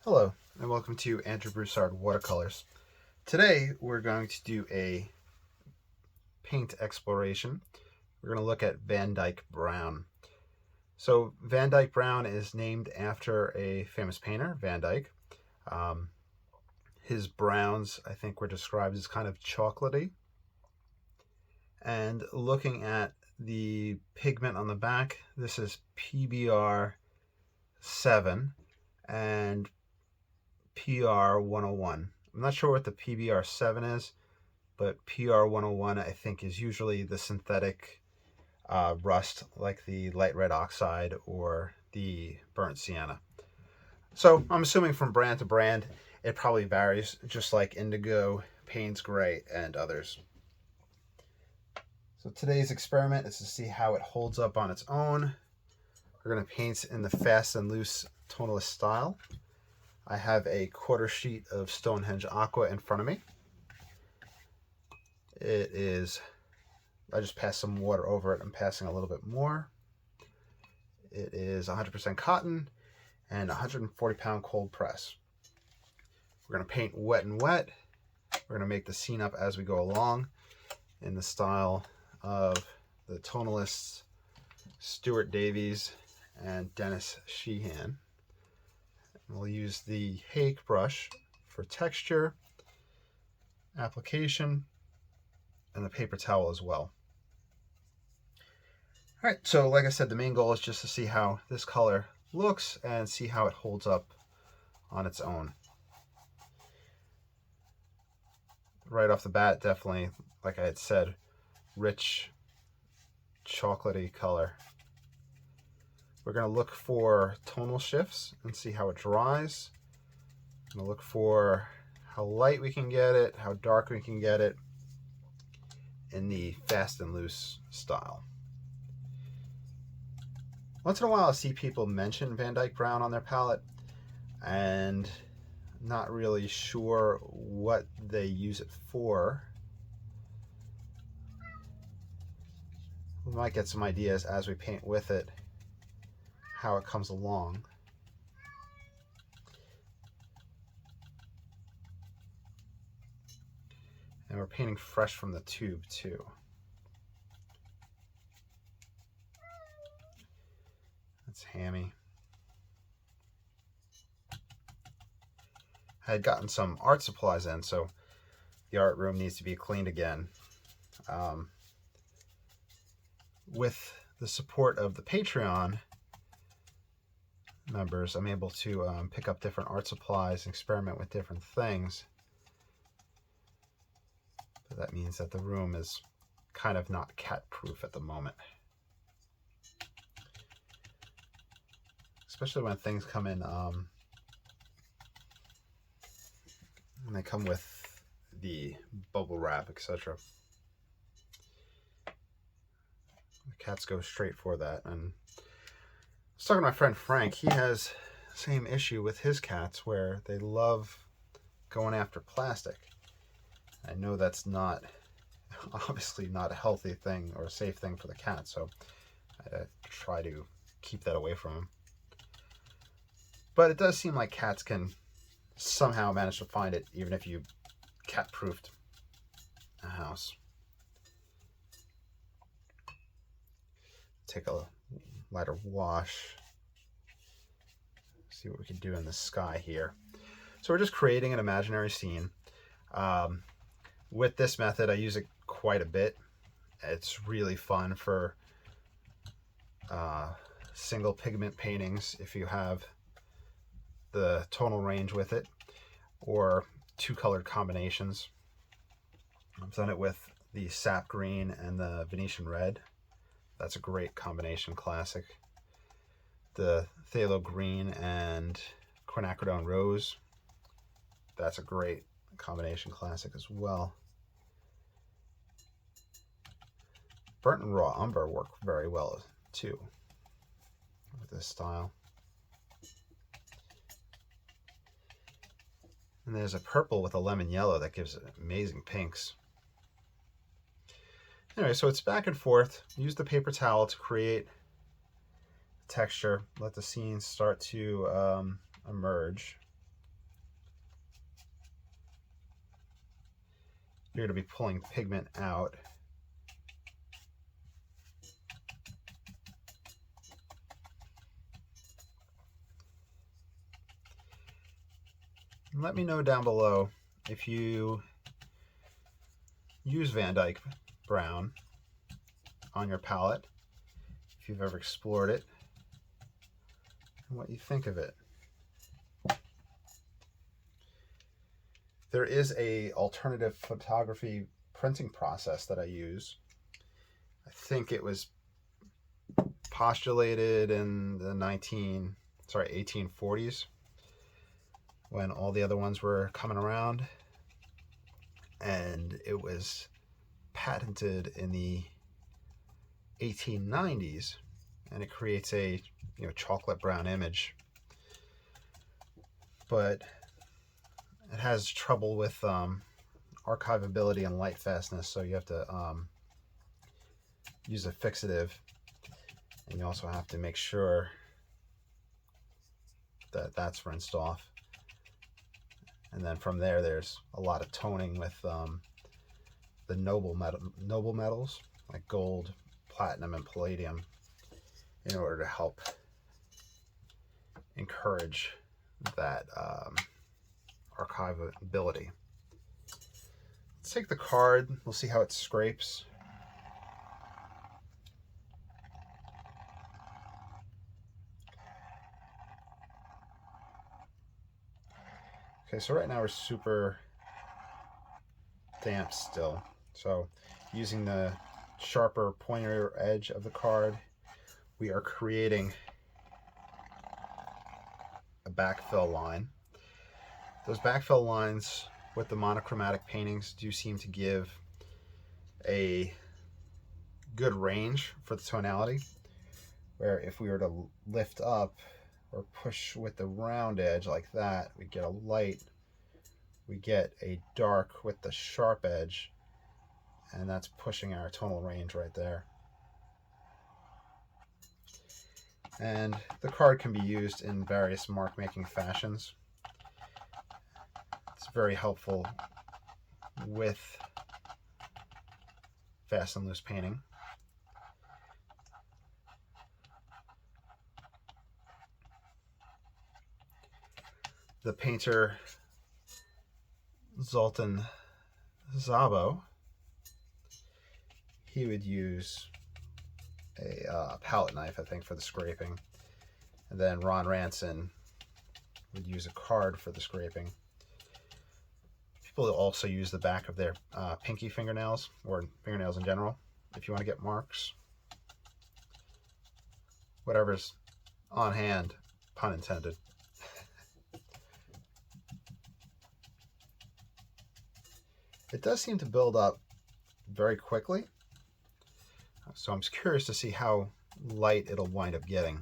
Hello, and welcome to Andrew Broussard Watercolors. Today, we're going to do a paint exploration. We're going to look at Van Dyke Brown. So, Van Dyke Brown is named after a famous painter, Van Dyke. His browns, I think, were described as kind of chocolatey. And looking at the pigment on the back, this is PBR 7 and PR 101. I'm not sure what the PBR 7 is, but PR 101 I think is usually the synthetic rust, like the light red oxide or the burnt sienna. So I'm assuming from brand to brand it probably varies, just like indigo, Payne's gray, and others. So today's experiment is to see how it holds up on its own. We're going to paint in the fast and loose tonalist style. I have a quarter sheet of Stonehenge Aqua in front of me. It is, I just passed some water over it. I'm passing a little bit more. It is 100% cotton and 140-pound cold press. We're going to paint wet and wet. We're going to make the scene up as we go along in the style of the Tonalists Stuart Davies and Dennis Sheehan. We'll use the hake brush for texture, application, and the paper towel as well. All right, so like I said, the main goal is just to see how this color looks and see how it holds up on its own. Right off the bat, definitely, like I had said, rich, chocolatey color. We're going to look for tonal shifts and see how it dries. I'm going to look for how light we can get it, how dark we can get it in the fast and loose style. Once in a while I see people mention Van Dyke Brown on their palette, and I'm not really sure what they use it for. We might get some ideas as we paint with it, how it comes along. And we're painting fresh from the tube too. That's hammy. I had gotten some art supplies in, so the art room needs to be cleaned again. With the support of the Patreon members, I'm able to pick up different art supplies and experiment with different things. But that means that the room is kind of not cat-proof at the moment. Especially when things come in, when they come with the bubble wrap, etc. The cats go straight for that. And I was talking to my friend Frank. He has the same issue with his cats where they love going after plastic. I know that's not, obviously not a healthy thing or a safe thing for the cat, so I try to keep that away from them. But it does seem like cats can somehow manage to find it, even if you cat-proofed a house. Take a lighter wash. See what we can do in the sky here. So we're just creating an imaginary scene. With this method, I use it quite a bit. It's really fun for single pigment paintings if you have the tonal range with it, or two colored combinations. I've done it with the sap green and the Venetian red. That's a great combination classic. The phthalo green and quinacridone rose. That's a great combination classic as well. Burnt and raw umber work very well too with this style. And there's a purple with a lemon yellow that gives amazing pinks. Anyway, so it's back and forth. Use the paper towel to create texture. Let the scene start to emerge. You're going to be pulling pigment out. And let me know down below if you use Van Dyke Brown on your palette, if you've ever explored it, and what you think of it. There is a alternative photography printing process that I use. I think it was postulated in the 1840s when all the other ones were coming around, and it was patented in the 1890s, and it creates a chocolate brown image, but it has trouble with archivability and light fastness, so you have to use a fixative, and you also have to make sure that that's rinsed off. And then from there, there's a lot of toning with the noble metals like gold, platinum, and palladium in order to help encourage that archivability. Let's take the card. We'll see how it scrapes. Okay, so right now we're super damp still. So using the sharper pointer edge of the card, we are creating a backfill line. Those backfill lines with the monochromatic paintings do seem to give a good range for the tonality, where if we were to lift up or push with the round edge like that, we get a light, we get a dark with the sharp edge, and that's pushing our tonal range right there. And the card can be used in various mark making fashions. It's very helpful with fast and loose painting. The painter Zoltan Szabo, he would use a palette knife, I think, for the scraping. And then Ranson would use a card for the scraping. People also use the back of their pinky fingernails, or fingernails in general, if you want to get marks. Whatever's on hand, pun intended. It does seem to build up very quickly, so I'm curious to see how light it'll wind up getting.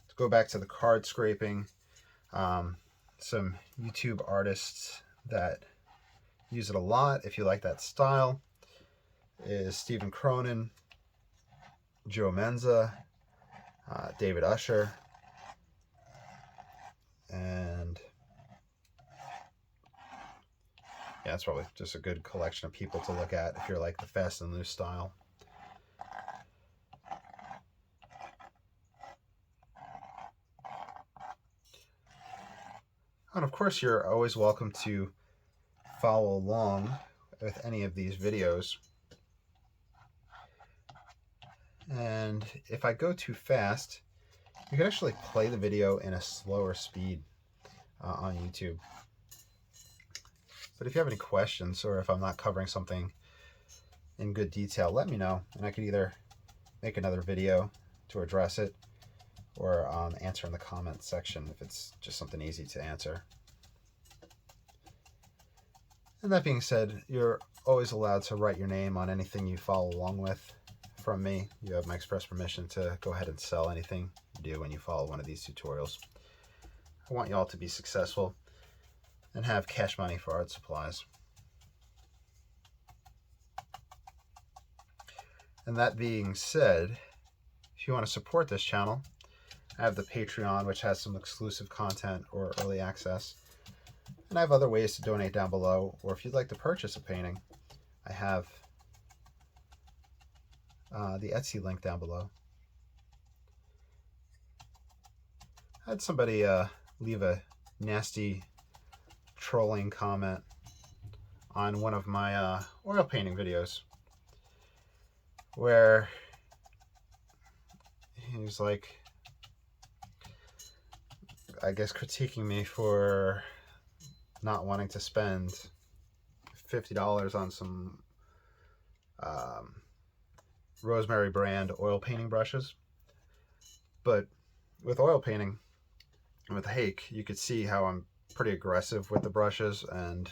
To go back to the card scraping, some YouTube artists that use it a lot, if you like that style, is Stephen Cronin, Joe Menza, David Usher, and yeah, it's probably just a good collection of people to look at if you're like the fast and loose style. And of course, you're always welcome to follow along with any of these videos. And if I go too fast, you can actually play the video in a slower speed on YouTube. But if you have any questions, or if I'm not covering something in good detail, let me know, and I could either make another video to address it, or answer in the comments section if it's just something easy to answer. And that being said, you're always allowed to write your name on anything you follow along with from me. You have my express permission to go ahead and sell anything you do when you follow one of these tutorials. I want you all to be successful and have cash money for art supplies. And that being said, if you want to support this channel, I have the Patreon, which has some exclusive content or early access. And I have other ways to donate down below, or if you'd like to purchase a painting, I have the Etsy link down below. I had somebody leave a nasty trolling comment on one of my oil painting videos, where he was like, I guess, critiquing me for not wanting to spend $50 on some Rosemary brand oil painting brushes. But with oil painting, with hake, you could see how I'm pretty aggressive with the brushes and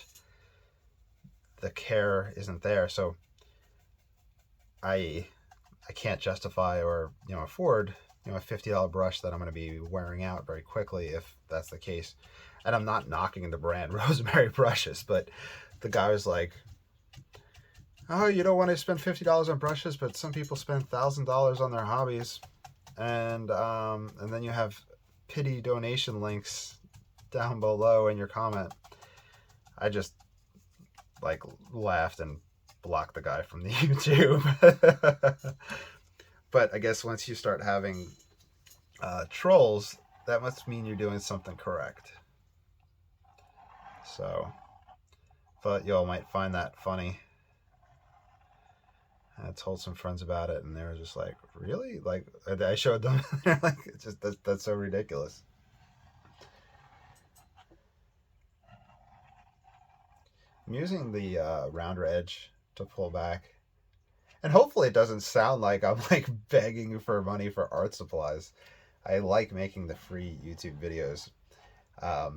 the care isn't there. So I can't justify or afford a $50 brush that I'm going to be wearing out very quickly if that's the case. And I'm not knocking the brand Rosemary brushes, but the guy was like, oh, you don't want to spend $50 on brushes, but some people spend $1,000 on their hobbies. And then you have pity donation links down below in your comment. I just laughed and blocked the guy from the YouTube. But I guess once you start having trolls, that must mean you're doing something correct. So, thought y'all might find that funny. I told some friends about it, and they were just like, really? Like, I showed them. They're like, it's just, that's so ridiculous. I'm using the rounder edge to pull back. And hopefully it doesn't sound like I'm begging for money for art supplies. I like making the free YouTube videos. I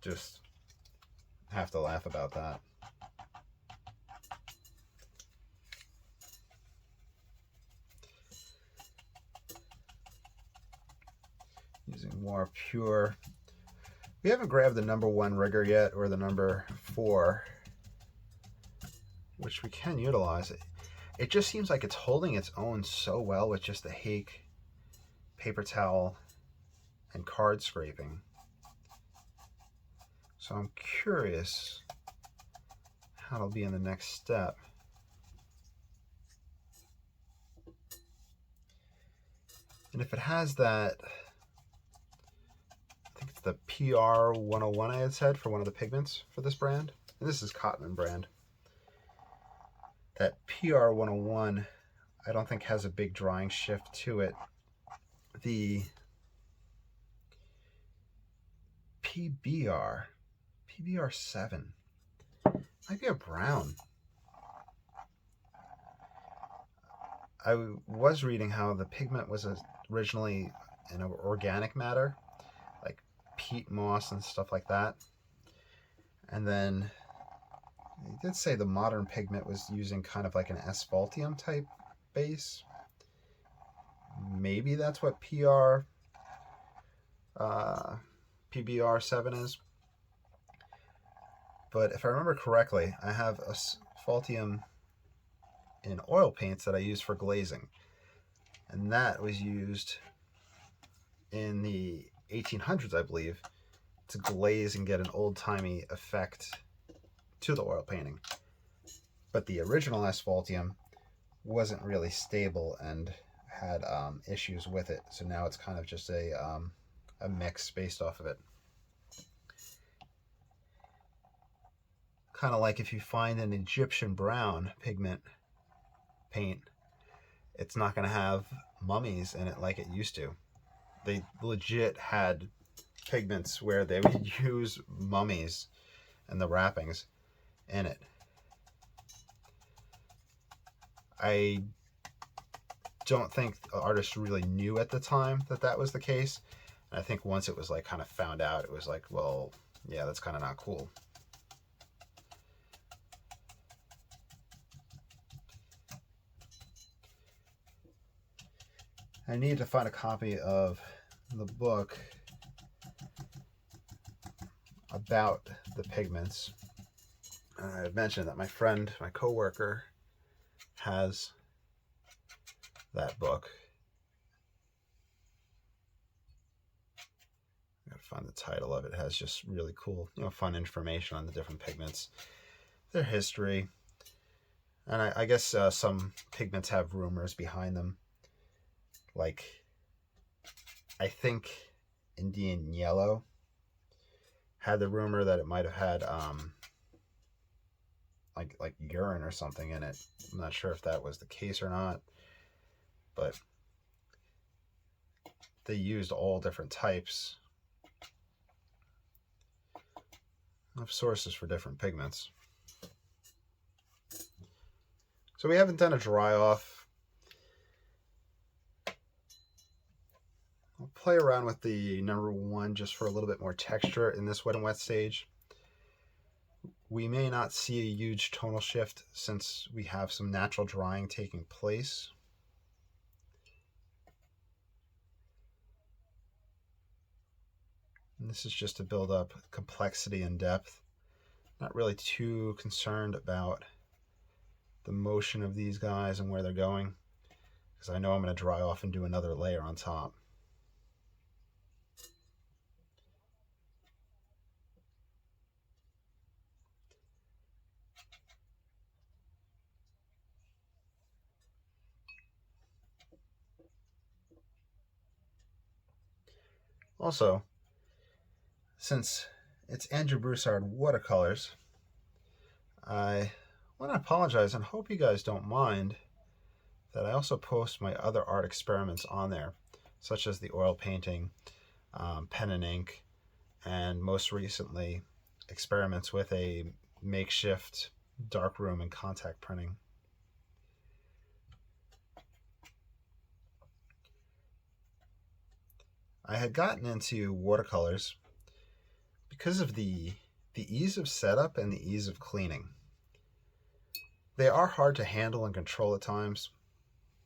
just have to laugh about that. Using more pure. We haven't grabbed the #1 rigger yet, or the #4, which we can utilize. It just seems like it's holding its own so well with just the hake, paper towel, and card scraping. So I'm curious how it'll be in the next step. And if it has that, I think it's the PR 101 I had said for one of the pigments for this brand. And this is Cotman Brand. That PR 101, I don't think has a big drying shift to it. The PBR 7 might be a brown. I was reading how the pigment was originally in organic matter, like peat moss and stuff like that. And then they did say the modern pigment was using kind of like an asphaltium type base. Maybe that's what PBR 7 is. But if I remember correctly, I have asphaltium in oil paints that I use for glazing. And that was used in the 1800s, I believe, to glaze and get an old-timey effect to the oil painting. But the original asphaltium wasn't really stable and had issues with it. So now it's kind of just a mix based off of it. Kind of like if you find an Egyptian brown pigment paint, it's not going to have mummies in it like it used to. They legit had pigments where they would use mummies and the wrappings in it. I don't think artists really knew at the time that that was the case. And I think once it was kind of found out, it was like, well, yeah, that's kind of not cool. I need to find a copy of the book about the pigments. I mentioned that my friend, my coworker, has that book, find the title of it. It has just really cool, fun information on the different pigments, their history. And I guess some pigments have rumors behind them. Like, I think Indian Yellow had the rumor that it might have had like urine or something in it. I'm not sure if that was the case or not, but they used all different types of sources for different pigments. So we haven't done a dry off. I'll play around with the number 1 just for a little bit more texture in this wet and wet stage. We may not see a huge tonal shift since we have some natural drying taking place. And this is just to build up complexity and depth. Not really too concerned about the motion of these guys and where they're going, because I know I'm going to dry off and do another layer on top. Also, since it's Andrew Broussard Watercolors, I want to apologize and hope you guys don't mind that I also post my other art experiments on there, such as the oil painting, pen and ink, and most recently experiments with a makeshift darkroom and contact printing. I had gotten into watercolors because of the ease of setup and the ease of cleaning. They are hard to handle and control at times,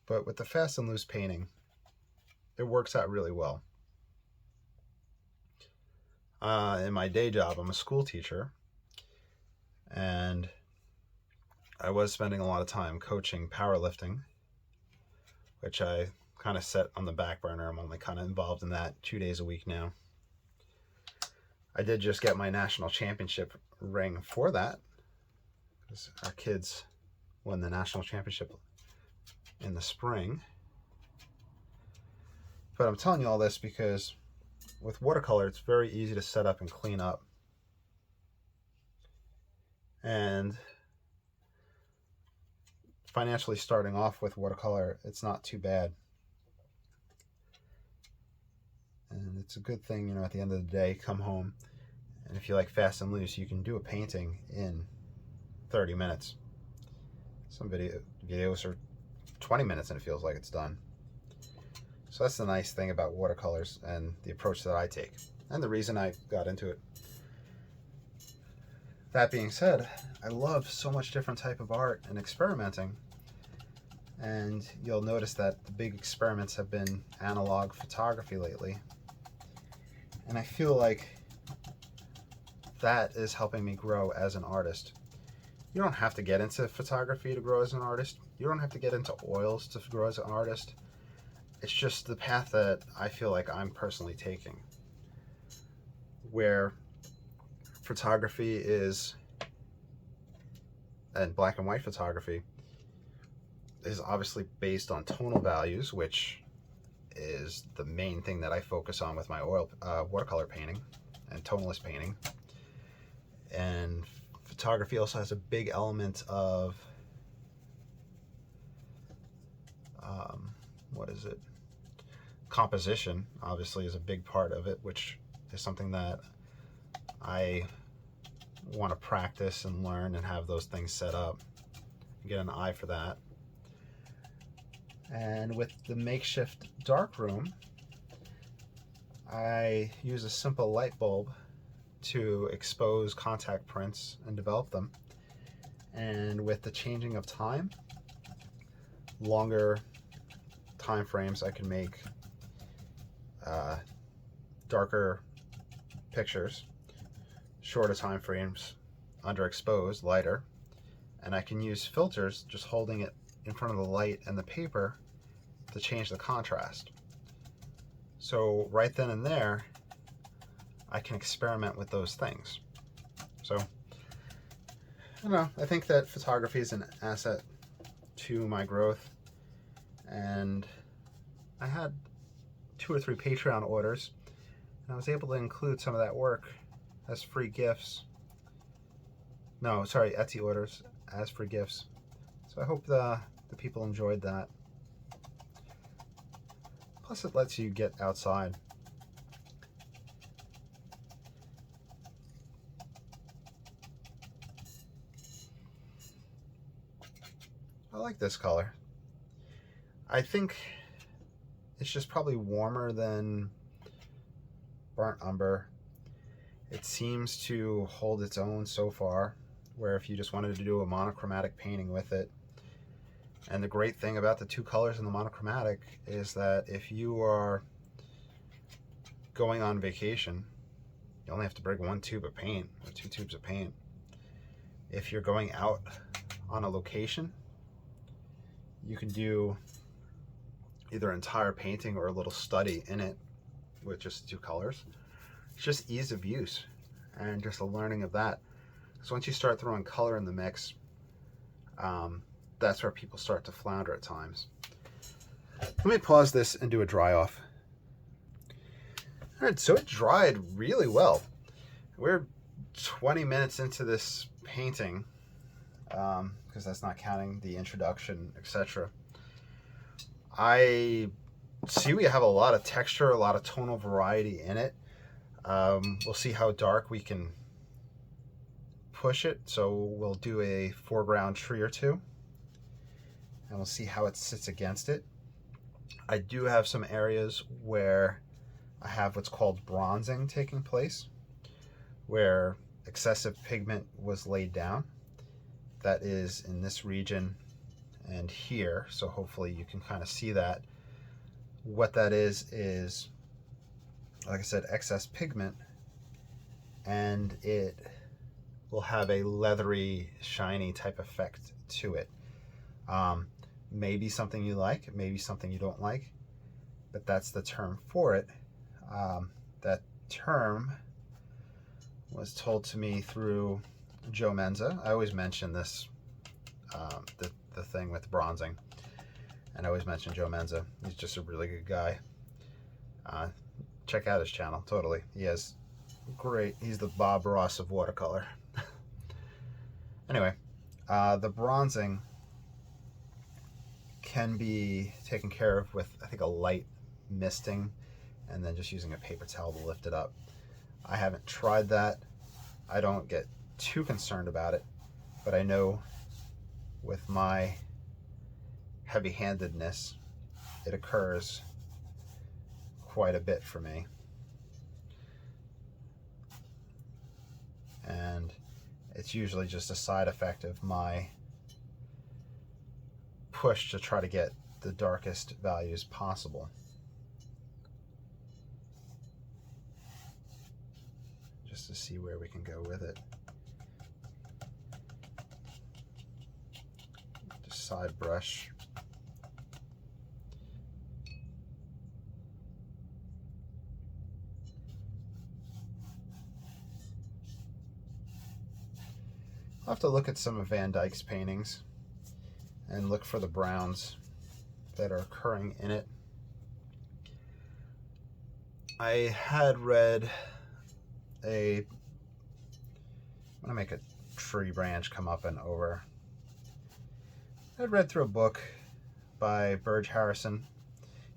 but with the fast and loose painting, it works out really well. In my day job, I'm a school teacher, and I was spending a lot of time coaching powerlifting, which I kind of set on the back burner. I'm only kind of involved in that 2 days a week now. I did just get my national championship ring for that, because our kids won the national championship in the spring. But I'm telling you all this because with watercolor, it's very easy to set up and clean up. And financially starting off with watercolor, it's not too bad. And it's a good thing, at the end of the day, come home, and if you like fast and loose, you can do a painting in 30 minutes. Some videos are 20 minutes and it feels like it's done. So that's the nice thing about watercolors and the approach that I take, and the reason I got into it. That being said, I love so much different type of art and experimenting, and you'll notice that the big experiments have been analog photography lately. And I feel like that is helping me grow as an artist. You don't have to get into photography to grow as an artist. You don't have to get into oils to grow as an artist. It's just the path that I feel like I'm personally taking, where photography is, and black and white photography is obviously based on tonal values, which is the main thing that I focus on with my watercolor painting and tonalist painting. And photography also has a big element of composition, obviously, is a big part of it, which is something that I want to practice and learn and have those things set up, get an eye for that. And with the makeshift darkroom, I use a simple light bulb to expose contact prints and develop them. And with the changing of time, longer time frames, I can make darker pictures, shorter time frames, underexposed, lighter, and I can use filters just holding it in front of the light and the paper to change the contrast. So right then and there, I can experiment with those things. So, I don't know, I think that photography is an asset to my growth, and I had 2 or 3 Patreon orders, and I was able to include some of that work as free gifts. No, sorry, Etsy orders as free gifts. So I hope the people enjoyed that. Plus it lets you get outside. I like this color. I think it's just probably warmer than burnt umber. It seems to hold its own so far, where if you just wanted to do a monochromatic painting with it. And the great thing about the 2 colors in the monochromatic is that if you are going on vacation, you only have to bring 1 tube of paint or 2 tubes of paint. If you're going out on a location, you can do either an entire painting or a little study in it with just 2 colors. It's just ease of use and just a learning of that. So once you start throwing color in the mix, that's where people start to flounder at times. Let me pause this and do a dry off. All right, so it dried really well. We're 20 minutes into this painting, because that's not counting the introduction, etc. I see we have a lot of texture, a lot of tonal variety in it. We'll see how dark we can push it. So we'll do a foreground tree or 2, and we'll see how it sits against it. I do have some areas where I have what's called bronzing taking place, where excessive pigment was laid down. That is in this region and here, so hopefully you can kind of see that. What that is, like I said, excess pigment, and it will have a leathery, shiny type effect to it. Maybe something you like, maybe something you don't like, but that's the term for it. That term was told to me through Joe Menza. I always mention this, the thing with bronzing, and I always mention Joe Menza. He's just a really good guy. Check out his channel, totally. He has great, he's the Bob Ross of watercolor. Anyway, the bronzing can be taken care of with, I think, a light misting and then just using a paper towel to lift it up. I haven't tried that. I don't get too concerned about it, but I know with my heavy-handedness, it occurs quite a bit for me. And it's usually just a side effect of my push to try to get the darkest values possible. Just to see where we can go with it. Just side brush. I'll have to look at some of Van Dyke's paintings and look for the browns that are occurring in it. I had read I'm gonna make a tree branch come up and over. I'd read through a book by Burge Harrison.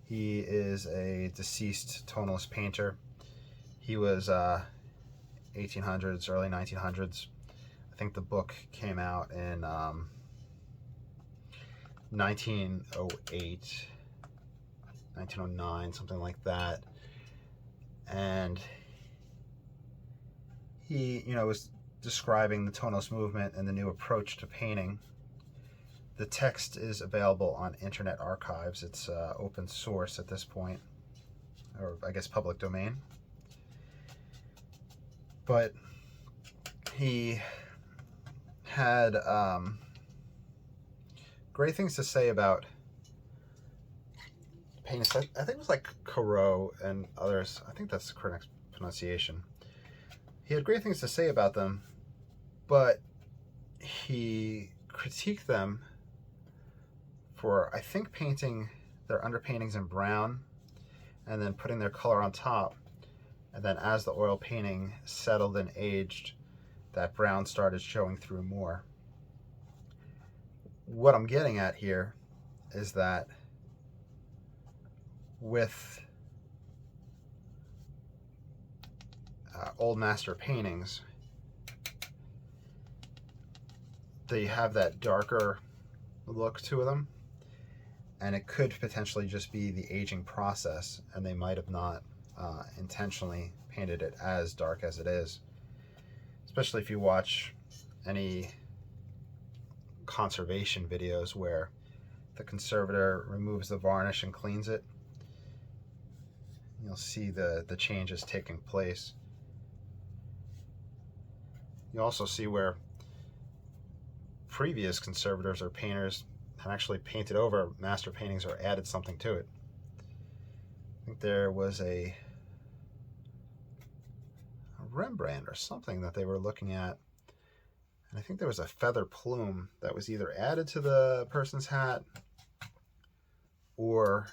He is a deceased tonalist painter. He was 1800s, early 1900s. I think the book came out in 1908, 1909, something like that. And he, was describing the tonalist movement and the new approach to painting. The text is available on Internet Archives. It's open source at this point, or I guess public domain. But he had great things to say about paintings. I think it was like Corot and others. I think that's the correct pronunciation. He had great things to say about them, but he critiqued them for, I think, painting their underpaintings in brown and then putting their color on top. And then as the oil painting settled and aged, that brown started showing through more. What I'm getting at here is that with old master paintings, they have that darker look to them, and it could potentially just be the aging process, and they might have not intentionally painted it as dark as it is. Especially if you watch any conservation videos where the conservator removes the varnish and cleans it, you'll see the changes taking place. You also see where previous conservators or painters have actually painted over master paintings or added something to it. I think there was a Rembrandt or something that they were looking at, and I think there was a feather plume that was either added to the person's hat or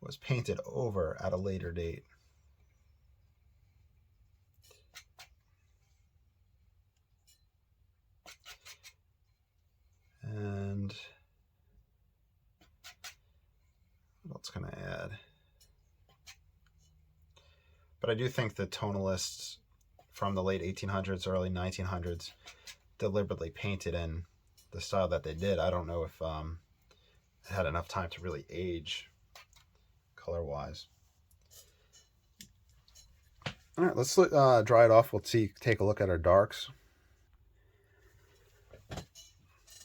was painted over at a later date. And what else can I add? But I do think the tonalists from the late 1800s, early 1900s deliberately painted in the style that they did. I don't know if it had enough time to really age color-wise. All right, let's dry it off. We'll take a look at our darks.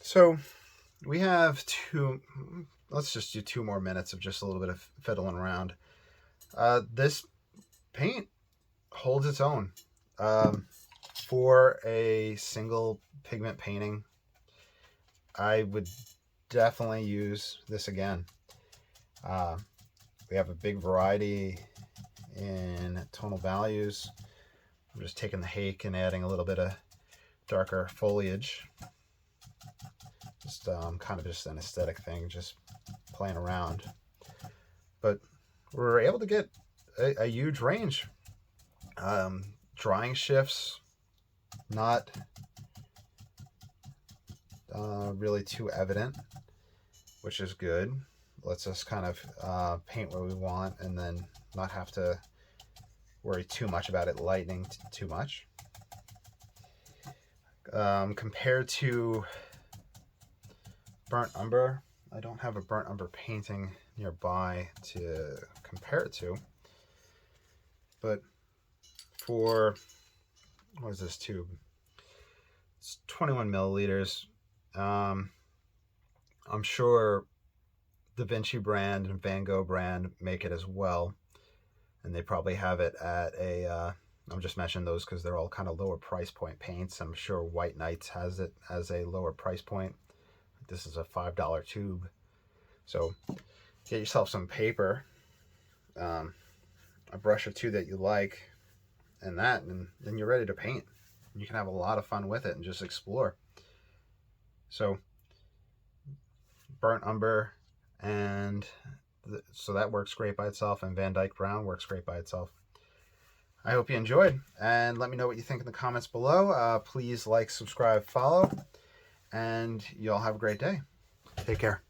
So we have let's just do 2 more minutes of just a little bit of fiddling around. This paint holds its own. For a single pigment painting, I would definitely use this again. We have a big variety in tonal values. I'm just taking the hake and adding a little bit of darker foliage. Just kind of just an aesthetic thing, just playing around. But we're able to get a huge range. Drying shifts, not really too evident, which is good. Lets us kind of paint what we want and then not have to worry too much about it lightening too much. Compared to burnt umber, I don't have a burnt umber painting nearby to compare it to, but for, what is this tube? It's 21 milliliters. I'm sure Da Vinci brand and Van Gogh brand make it as well, and they probably have it at a I'm just mentioning those because they're all kind of lower price point paints. I'm sure White Nights has it as a lower price point. This is a $5 tube, so get yourself some paper, a brush or two that you like, and then you're ready to paint. You can have a lot of fun with it and just explore. So burnt umber, and so that works great by itself, and Van Dyke Brown works great by itself. I hope you enjoyed, and let me know what you think in the comments below. Please like, subscribe, follow, and you all have a great day. Take care.